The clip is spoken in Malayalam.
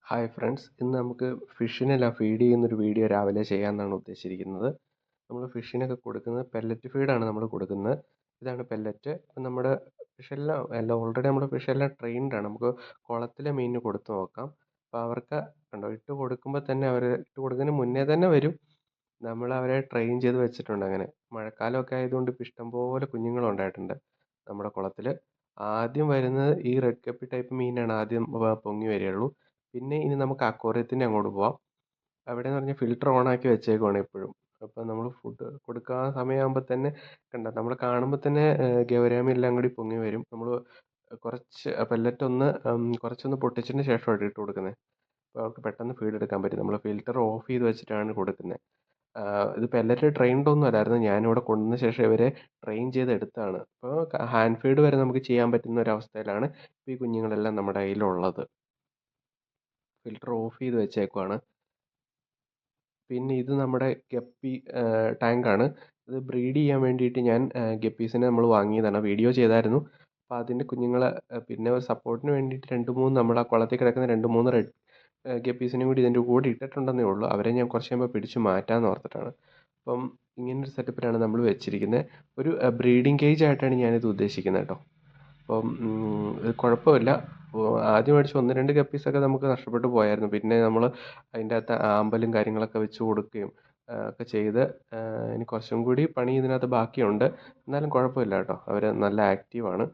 ഹായ് ഫ്രണ്ട്സ്, ഇന്ന് നമുക്ക് ഫിഷിനെല്ലാം ഫീഡ് ചെയ്യുന്നൊരു വീഡിയോ രാവിലെ ചെയ്യാമെന്നാണ് ഉദ്ദേശിച്ചിരിക്കുന്നത്. നമ്മൾ ഫിഷിനൊക്കെ കൊടുക്കുന്നത് പെല്ലറ്റ് ഫീഡാണ് നമ്മൾ കൊടുക്കുന്നത്. ഇതാണ് പെല്ലറ്റ്. ഇപ്പം നമ്മുടെ ഫിഷെല്ലാം ഓൾറെഡി നമ്മുടെ ഫിഷെല്ലാം ട്രെയിൻഡ് ആണ്. നമുക്ക് കുളത്തിലെ മീനിന് കൊടുത്ത് നോക്കാം. അപ്പോൾ അവർക്ക് കണ്ടോ, ഇട്ട് കൊടുക്കുമ്പോൾ തന്നെ ഇട്ട് കൊടുക്കുന്നതിന് മുന്നേ തന്നെ വരും. നമ്മൾ അവരെ ട്രെയിൻ ചെയ്ത് വെച്ചിട്ടുണ്ട്. അങ്ങനെ മഴക്കാലമൊക്കെ ആയതുകൊണ്ട് ഇപ്പോൾ ഇഷ്ടംപോലെ കുഞ്ഞുങ്ങളുണ്ടായിട്ടുണ്ട് നമ്മുടെ കുളത്തിൽ. ആദ്യം വരുന്നത് ഈ റെഡ് കപ്പി ടൈപ്പ് മീനാണ് ആദ്യം പൊങ്ങി വരികയുള്ളൂ. പിന്നെ ഇനി നമുക്ക് അക്വേറിയത്തിൻ്റെ അങ്ങോട്ട് പോവാം. അവിടെയെന്ന് പറഞ്ഞാൽ ഫിൽറ്റർ ഓൺ ആക്കി വെച്ചേക്കുവാണ് എപ്പോഴും. അപ്പോൾ നമ്മൾ ഫുഡ് കൊടുക്കാൻ സമയമാകുമ്പോൾ തന്നെ കണ്ടോ, നമ്മൾ കാണുമ്പോൾ തന്നെ ഗൗരാമി കൂടി പൊങ്ങി വരും. നമ്മൾ കുറച്ച് പെല്ലറ്റ് കുറച്ചൊന്ന് പൊട്ടിച്ചതിന് ശേഷമാണ് ഇട്ട് കൊടുക്കുന്നത്. അപ്പോൾ അവർക്ക് പെട്ടെന്ന് ഫീഡ് എടുക്കാൻ പറ്റും. നമ്മൾ ഫിൽറ്റർ ഓഫ് ചെയ്ത് വെച്ചിട്ടാണ് കൊടുക്കുന്നത്. ഇത് പെല്ലറ്റ് ട്രെയിൻഡ് ഒന്നും അല്ലായിരുന്നു. ഞാനിവിടെ കൊണ്ടുവന്ന ശേഷം ഇവരെ ട്രെയിൻ ചെയ്ത് എടുത്തതാണ്. അപ്പോൾ ഹാൻഡ് ഫീഡ് വരെ നമുക്ക് ചെയ്യാൻ പറ്റുന്ന ഒരു അവസ്ഥയിലാണ് ഈ കുഞ്ഞുങ്ങളെല്ലാം നമ്മുടെ കയ്യിലുള്ളത്. ഫിൽറ്റർ ഓഫ് ചെയ്ത് വെച്ചേക്കുവാണ്. പിന്നെ ഇത് നമ്മുടെ ഗപ്പി ടാങ്കാണ്. ഇത് ബ്രീഡ് ചെയ്യാൻ വേണ്ടിയിട്ട് ഞാൻ ഗപ്പീസിനെ നമ്മൾ വാങ്ങിയതാണ്. വീഡിയോ ചെയ്തായിരുന്നു. അപ്പോൾ അതിൻ്റെ കുഞ്ഞുങ്ങളെ പിന്നെ ഒരു സപ്പോർട്ടിന് വേണ്ടിയിട്ട് 2-3 നമ്മൾ ആ കുളത്തിൽ കിടക്കുന്ന 2-3 റെഡ് ഗപ്പീസിനെയും കൂടി ഇതിൻ്റെ കൂടെ ഇട്ടിട്ടുണ്ടെന്നേ ഉള്ളൂ. അവരെ ഞാൻ കുറച്ച് കഴിയുമ്പോൾ പിടിച്ച് മാറ്റാമെന്ന് ഓർത്തിട്ടാണ്. അപ്പം ഇങ്ങനൊരു സെറ്റപ്പിലാണ് നമ്മൾ വെച്ചിരിക്കുന്നത്. ഒരു ബ്രീഡിംഗ് കേജ് ആയിട്ടാണ് ഞാനിത് ഉദ്ദേശിക്കുന്നത് കേട്ടോ. അപ്പം ഇത് കുഴപ്പമില്ല. ആദ്യം മേടിച്ച 1-2 ഗപ്പീസൊക്കെ നമുക്ക് നഷ്ടപ്പെട്ടു പോയായിരുന്നു. പിന്നെ നമ്മൾ അതിൻ്റെ അകത്ത് ആമ്പലും കാര്യങ്ങളൊക്കെ വെച്ച് കൊടുക്കുകയും ഒക്കെ ചെയ്ത് ഇനി കുറച്ചും കൂടി പണി ഇതിനകത്ത് ബാക്കിയുണ്ട്. എന്നാലും കുഴപ്പമില്ല കേട്ടോ. അവർ നല്ല ആക്റ്റീവാണ്.